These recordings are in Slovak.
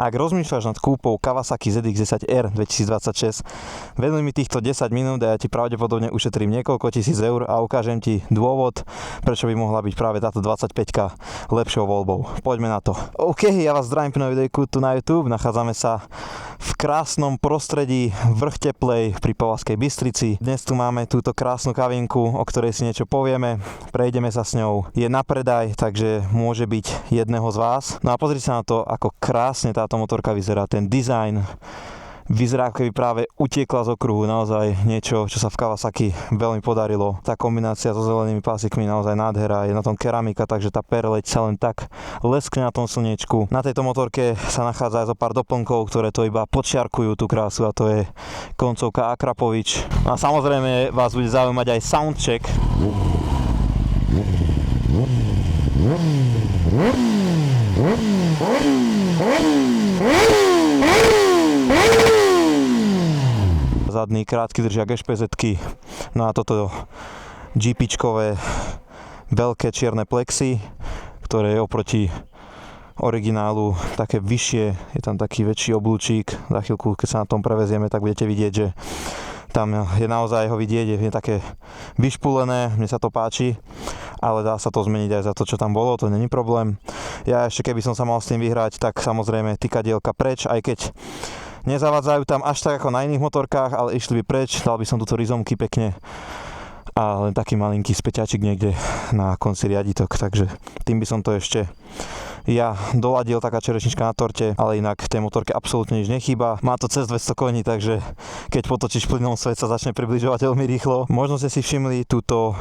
Ak rozmýšľaš nad kúpou Kawasaki ZX-10R 2026, venuj mi týchto 10 minút a ja ti pravdepodobne ušetrím niekoľko tisíc eur a ukážem ti dôvod, prečo by mohla byť práve táto 25-ka lepšou voľbou. Poďme na to. OK, ja vás zdravím pri novej videjku tu na YouTube. Nachádzame sa v krásnom prostredí vrch Teplej pri Povazkej Bystrici. Dnes tu máme túto krásnu kavinku, o ktorej si niečo povieme. Prejdeme sa s ňou. Je na predaj, takže môže byť jedného z vás. No a pozrite sa na to, ako krásne táto motorka vyzerá, ten dizajn vyzerá, ako keby práve utiekla z okruhu, naozaj niečo, čo sa v Kawasaki veľmi podarilo. Tá kombinácia so zelenými pásikmi naozaj nádhera, je na tom keramika, takže tá perleť sa len tak leskne na tom slniečku. Na tejto motorke sa nachádza aj zo pár doplnkov, ktoré to iba podčiarkujú tú krásu, a to je koncovka Akrapovič. A samozrejme vás bude zaujímať aj soundcheck. Zadný krátky držak špz-ky, no a toto GP-čkové veľké čierne plexy, ktoré je oproti originálu také vyššie, je tam taký väčší oblúčik. Za chvíľku, keď sa na tom prevezieme, tak budete vidieť, že tam je naozaj ho vidieť, je také vyšpulené, mne sa to páči, ale dá sa to zmeniť aj za to, čo tam bolo, to není problém. Ja ešte keby som sa mal s tým vyhrať, tak samozrejme tykadielka preč, aj keď nezavadzajú tam až tak ako na iných motorkách, ale išli by preč, dal by som túto rizomky pekne a len taký malinký späťačik niekde na konci riaditok, takže tým by som to ešte ja doladil, taká čerešnička na torte, ale inak tej motorke absolútne nič nechýba. Má to cez 200 koní, takže keď potočíš plynom, svet sa začne približovať veľmi rýchlo. Možno ste si všimli túto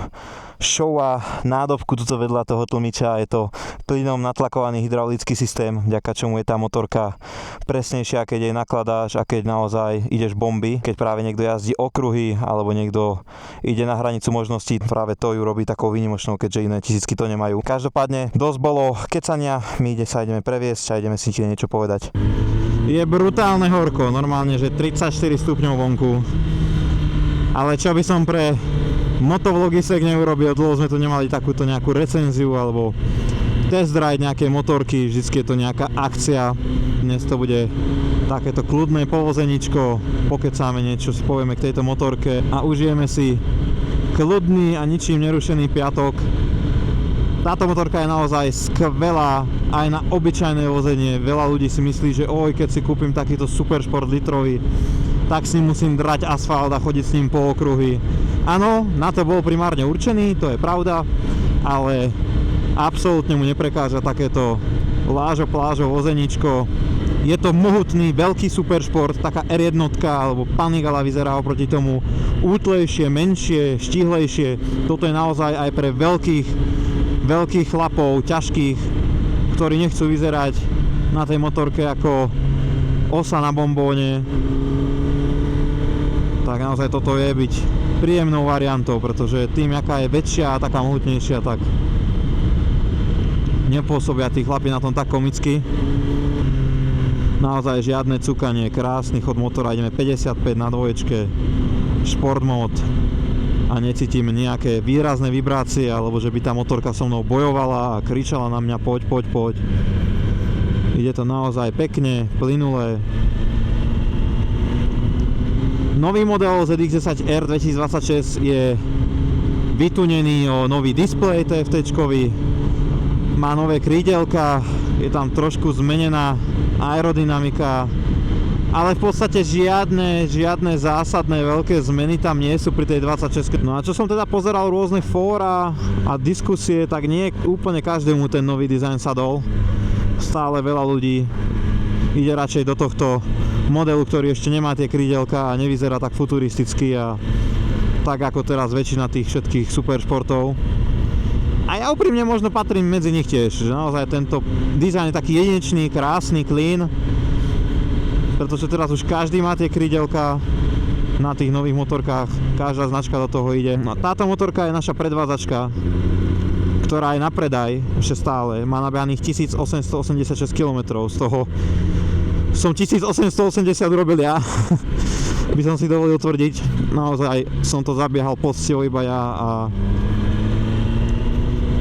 Showa nádobku tuto vedľa toho tlmiča, je to plynom natlakovaný hydraulický systém, vďaka čomu je tá motorka presnejšia, keď jej nakladáš a keď naozaj ideš bomby, keď práve niekto jazdí okruhy alebo niekto ide na hranicu možností, práve to ju robí takou výnimočnou, keďže iné tisícky to nemajú. Každopádne dosť bolo kecania, my ideme previesť a ideme si niečo povedať. Je brutálne horko, normálne, že 34 stupňov vonku, ale čo by som pre motovlogisek neurobil, dlho sme tu nemali takúto nejakú recenziu alebo test ride nejaké motorky, vždycky je to nejaká akcia. Dnes to bude takéto kľudné povozeničko, pokecáme niečo, si povieme k tejto motorke a užijeme si kľudný a ničím nerušený piatok. Táto motorka je naozaj skvelá aj na obyčajné vozenie. Veľa ľudí si myslí, že keď si kúpim takýto superšport litrový, tak s ním musím drať asfalt a chodiť s ním po okruhy. Áno, na to bol primárne určený, to je pravda, ale absolútne mu neprekáža takéto lážo-plážo vozeničko. Je to mohutný, veľký superšport, taká R1 alebo Panigala vyzerá oproti tomu útlejšie, menšie, štíhlejšie. Toto je naozaj aj pre veľkých chlapov, ťažkých, ktorí nechcú vyzerať na tej motorke ako osa na bombóne. Tak naozaj toto je byť príjemnou variantou, pretože tým, aká je väčšia a taká mohutnejšia, tak nepôsobia tí chlapi na tom tak komicky. Naozaj žiadne cukanie, krásny chod motora, ideme 55 na dvoječke, šport mód a necítim nejaké výrazné vibrácie, alebo že by tá motorka so mnou bojovala a kričala na mňa poď. Ide to naozaj pekne, plynulé. Nový model ZX-10R 2026 je vytunený o nový displej TFT-čkový, má nové krídelka, je tam trošku zmenená aerodynamika, ale v podstate žiadne zásadné veľké zmeny tam nie sú pri tej 26. No a čo som teda pozeral rôzne fóra a diskusie, tak nie úplne každému ten nový dizajn sadol. Stále veľa ľudí ide radšej do tohto modelu, ktorý ešte nemá tie krídelka a nevyzerá tak futuristicky a tak ako teraz väčšina tých všetkých superšportov. A ja úprimne možno patrím medzi nich tiež, že naozaj tento dizajn je taký jedinečný, krásny, clean, pretože teraz už každý má tie krídelka na tých nových motorkách, každá značka do toho ide. No, táto motorka je naša predvádzačka, ktorá je na predaj ešte stále, má nabehaných 1886 km, z toho som 1880 urobil ja, by som si dovolil tvrdiť. Naozaj som to zabiehal poctivo iba ja a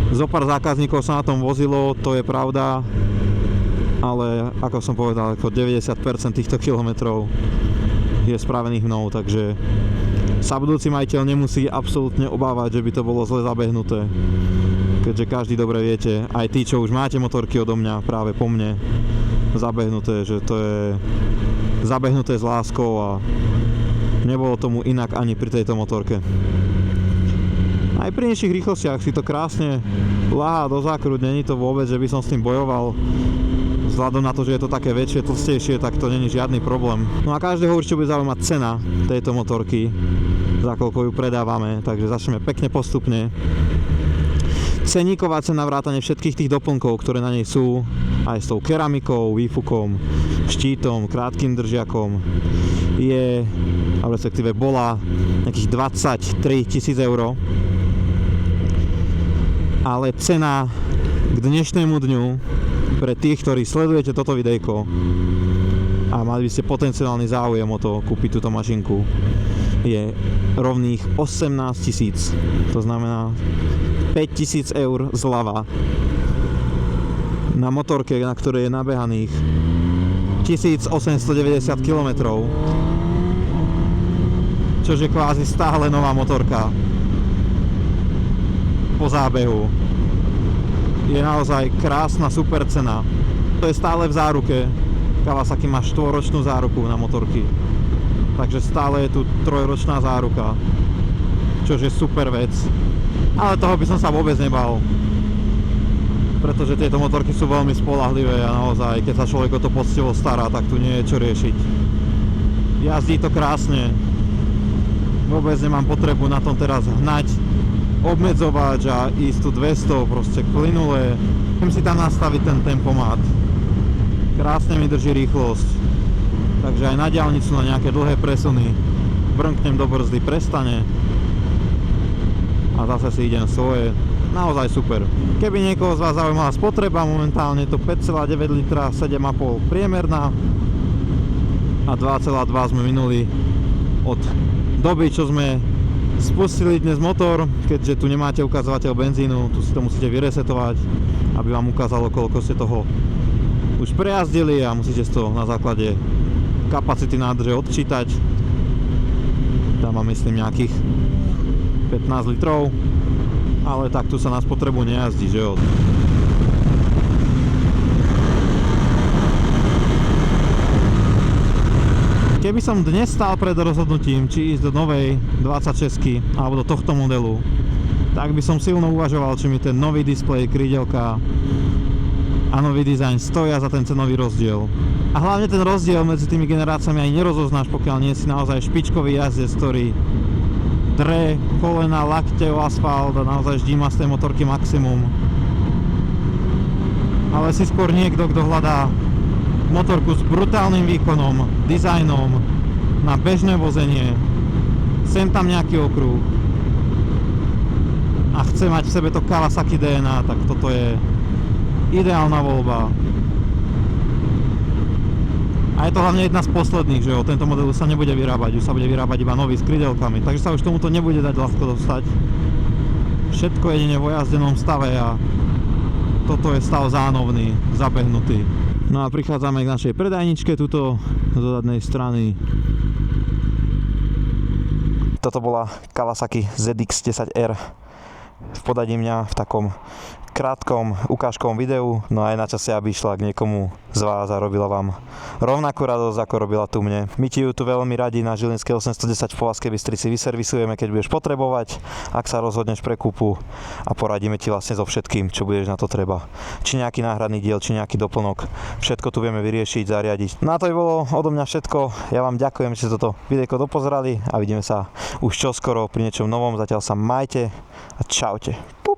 Zopár zákazníkov sa na tom vozilo, to je pravda. ale ako som povedal, ako 90% týchto kilometrov je spravených mnou, takže sa budúci majiteľ nemusí absolútne obávať, že by to bolo zle zabehnuté. Keďže každý dobre viete, aj tí, čo už máte motorky odo mňa práve po mne zabehnuté, že to je zabehnuté s láskou a nebolo tomu inak ani pri tejto motorke. Aj pri nižších rýchlostiach si to krásne ľahá do zákrut, není to vôbec, že by som s tým bojoval. Vzhľadom na to, že je to také väčšie, tlstejšie, tak to není žiadny problém. No a každého určite bude zaujímať cena tejto motorky, za koľko ju predávame, takže začneme pekne postupne. Ceníková cena vrátane všetkých tých doplnkov, ktoré na nej sú, aj s tou keramikou, výfukom, štítom, krátkym držiakom, je, alebo respektíve bola, nejakých 23 000 eur. Ale cena k dnešnému dňu pre tých, ktorí sledujete toto videjko a mali by ste potenciálny záujem o to kúpiť túto mašinku, je rovných 18 000. To znamená 5 000 eur zľava na motorke, na ktorej je nabehaných 1890 km, čož je kvázi stále nová motorka po zábehu. Je naozaj krásna, super cena. To je stále v záruke. Kawasaki má 4-ročnú záruku na motorky. Takže stále je tu 3-ročná záruka. Čož je super vec. Ale toho by som sa vôbec nebal. Pretože tieto motorky sú veľmi spoľahlivé a naozaj, keď sa človek o to poctivo stará, tak tu nie je čo riešiť. Jazdí to krásne. Vôbec nemám potrebu na tom teraz hnať, obmedzovač a ísť tu 200, proste plynulé. Chcem si tam nastaviť ten tempomat. Krásne mi drží rýchlosť. Takže aj na diaľnicu, na nejaké dlhé presuny brnknem do brzdy, prestane a zase si idem svoje. Naozaj super. Keby niekoho z vás zaujímala spotreba, momentálne to 5,9 litra, 7,5 priemerná a 2,2 sme minuli od doby, čo sme spustili dnes motor, keďže tu nemáte ukazovateľ benzínu, tu si to musíte vyresetovať, aby vám ukázalo, koľko ste toho už prejazdili a musíte z toho na základe kapacity nádrže odčítať. Tam mám myslím nejakých 15 litrov, ale tak tu sa na spotrebu nejazdí, že jo. Keby som dnes stál pred rozhodnutím, či ísť do novej 26 alebo do tohto modelu, tak by som silno uvažoval, či mi ten nový displej, krídelka a nový dizajn stoja za ten cenový rozdiel. A hlavne ten rozdiel medzi tými generáciami aj nerozoznáš, pokiaľ nie si naozaj špičkový jazdec, ktorý dre kolena, lakte o asfalt a naozaj ždíma z tej motorky maximum. Ale si skôr niekto, kto hľadá motorku s brutálnym výkonom, dizajnom, na bežné vozenie, sem tam nejaký okruh a chce mať v sebe to Kawasaki DNA, tak toto je ideálna voľba. A je to hlavne jedna z posledných, že jo, tento model sa nebude vyrábať, už sa bude vyrábať iba nový s krydelkami, takže sa už tomuto nebude dať ľahko dostať. Všetko jedine vo jazdenom stave a toto je stav zánovný, zabehnutý. No a prichádzame k našej predajničke tuto zo zadnej strany. Toto bola Kawasaki ZX-10R v podaní mňa v takom krátkom ukážkovom videu, no aj na čase, aby išla k niekomu z vás a robila vám rovnakú radosť, ako robila tu mne. My ti ju tu veľmi radi na Žilinskej 810 v Povazkej Bystrici vyservisujeme, keď budeš potrebovať, ak sa rozhodneš pre kúpu a poradíme ti vlastne so všetkým, čo budeš na to treba. Či nejaký náhradný diel, či nejaký doplnok, všetko tu vieme vyriešiť, zariadiť. No a to by bolo odo mňa všetko. Ja vám ďakujem, že ste toto videjko dopozerali a vidíme sa už čoskoro pri niečom novom. Zatiaľ sa majte a čaute. Pup.